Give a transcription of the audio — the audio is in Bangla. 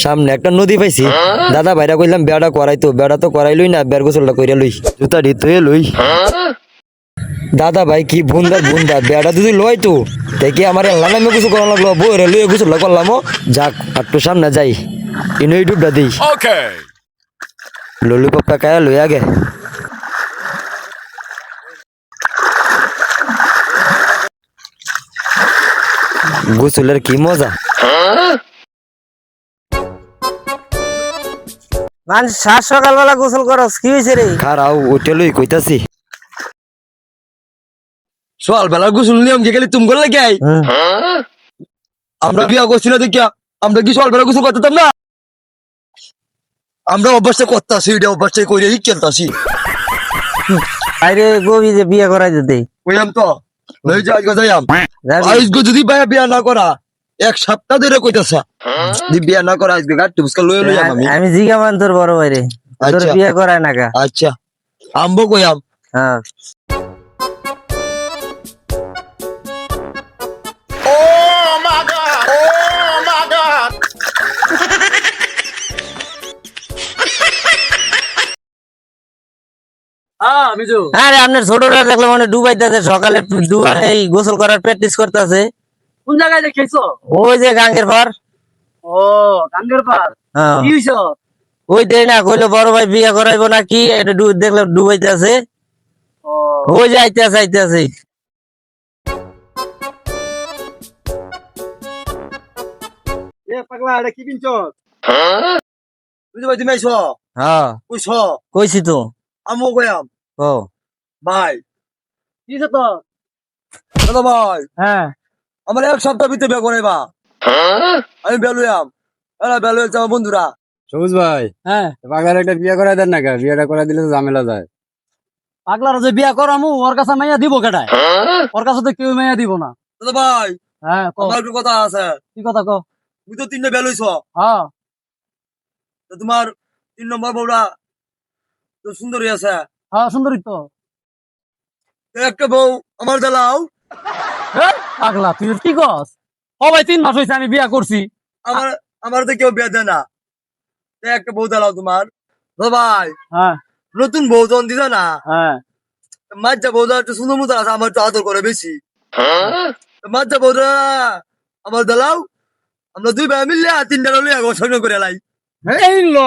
সামনে একটা নদী পাইছি, দাদা ভাইরা কইলাম বেড়া করাই তো, বেড়া তো করাইলই না, বেড় গোসলটা কইরা লই, জুতা ধুয়ে লই। দাদা ভাই কি বুন্দা বুন্দা বেড়া যদি লয় তো দেখি আমার লানামে কিছু করা লাগলো, বইরে লইয়ে গোসলটা করলাম। যাক একটু সামনে যাই, ইনুই ডুবটা দিই। ললিপপটা কায়া লই আগে। গোসলের কি মজা। মানুষ সাত সকালবেলা গোসল করস কি হয়েছে রে? খারাও ওইটা লই কইতাছি। সকাল বেলা গোসল নিয়ম কে গেলে তুমি করলে কে? আমরা বিয়া করছি না দেখিয়া আমরা কি সকাল বেলা গোসল করতাম না? আমরা অভ্যাসটা করতাছি, এটা অভ্যাসটা কইরে খেলতাছি। আরে গবি যে বিয়ে করাই দিতে কইলাম তো লই যাই যাইয়াম। যাবি? আজকে যদি ভাইয়া বিয়া না করা এক সপ্তাহ ধরে কইতাছা, যদি বিয়া না করা আজকে গাড়ি বুঝকা লই লইয়াম আমি। আমি জিগা মান তোর বড় ভাই রে, তোর আচ্ছা। বিয়ে করায় না কা? আচ্ছা আমবো কইয়াম। হ্যাঁ আরে আপনার ছোটরা দেখলাম মানে ডুবাইতেছে সকালে, এই গোসল করার প্র্যাকটিস করতেছে। কোন জায়গায় দেখেছো? ওই যে গাঙ্গের পার। ও গাঙ্গের পার। হ্যাঁ কি হইছো? ওই দেয় না কইলো বড় ভাই বিয়ে করাইবো নাকি, এটা দেখলাম ডুবাইতেছে। ও ওই যে আইতেছে আইতেছে। এ পাগলা এটা কি কিনছ? বুঝতে পারছি মাইছ হ্যাঁ কইছ কইছি তো। আমো কইয়াম। ও ভাই কি হইছো তো? দাদা ভাই হ্যাঁ আমার এক সপ্তাহ ভিতরে বিয়া করাইবা। আমি বেলুয়াম, এরা বেলুয়া আমার বন্ধুরা। সবুজ ভাই, হ্যাঁ পাগলার একটা বিয়ে করাই দেন না কে? বিয়েটা করে দিলে তো ঝামেলা যায়। পাগলার যে বিয়া করামু ওর কাছে মাইয়া দিব কেটায়? ওর কাছে তো কেউ মাইয়া দিব না। দাদা ভাই হ্যাঁ কও, আমার একটু কথা আছে। কি কথা কও? তুমি তো 3টা বেলুইছ, হ্যাঁ তো তোমার 3 নম্বর বউটা তো সুন্দরী আছে, হ্যাঁ সুন্দরী তো। তো একটা বউ আমার দালাও। এই, পাগলা তুই কি কস? ও ভাই 3 মাস হইছে আমি বিয়া করছি। আমার আমার তো কেউ বিয়া দেয় না, তো একটা বউ দালাও তোমার। দাদা ভাই হ্যাঁ নতুন বউ যখন দিদা না, হ্যাঁ মাঝা বউটা একটু সুন্দর মতো আছে, আমার তো আদর করে বেশি। মাঝা বউটা আমার দালাও, আমরা 2 ভাই মিললে 3টা লইয়া গোসল করে লাই। এই ল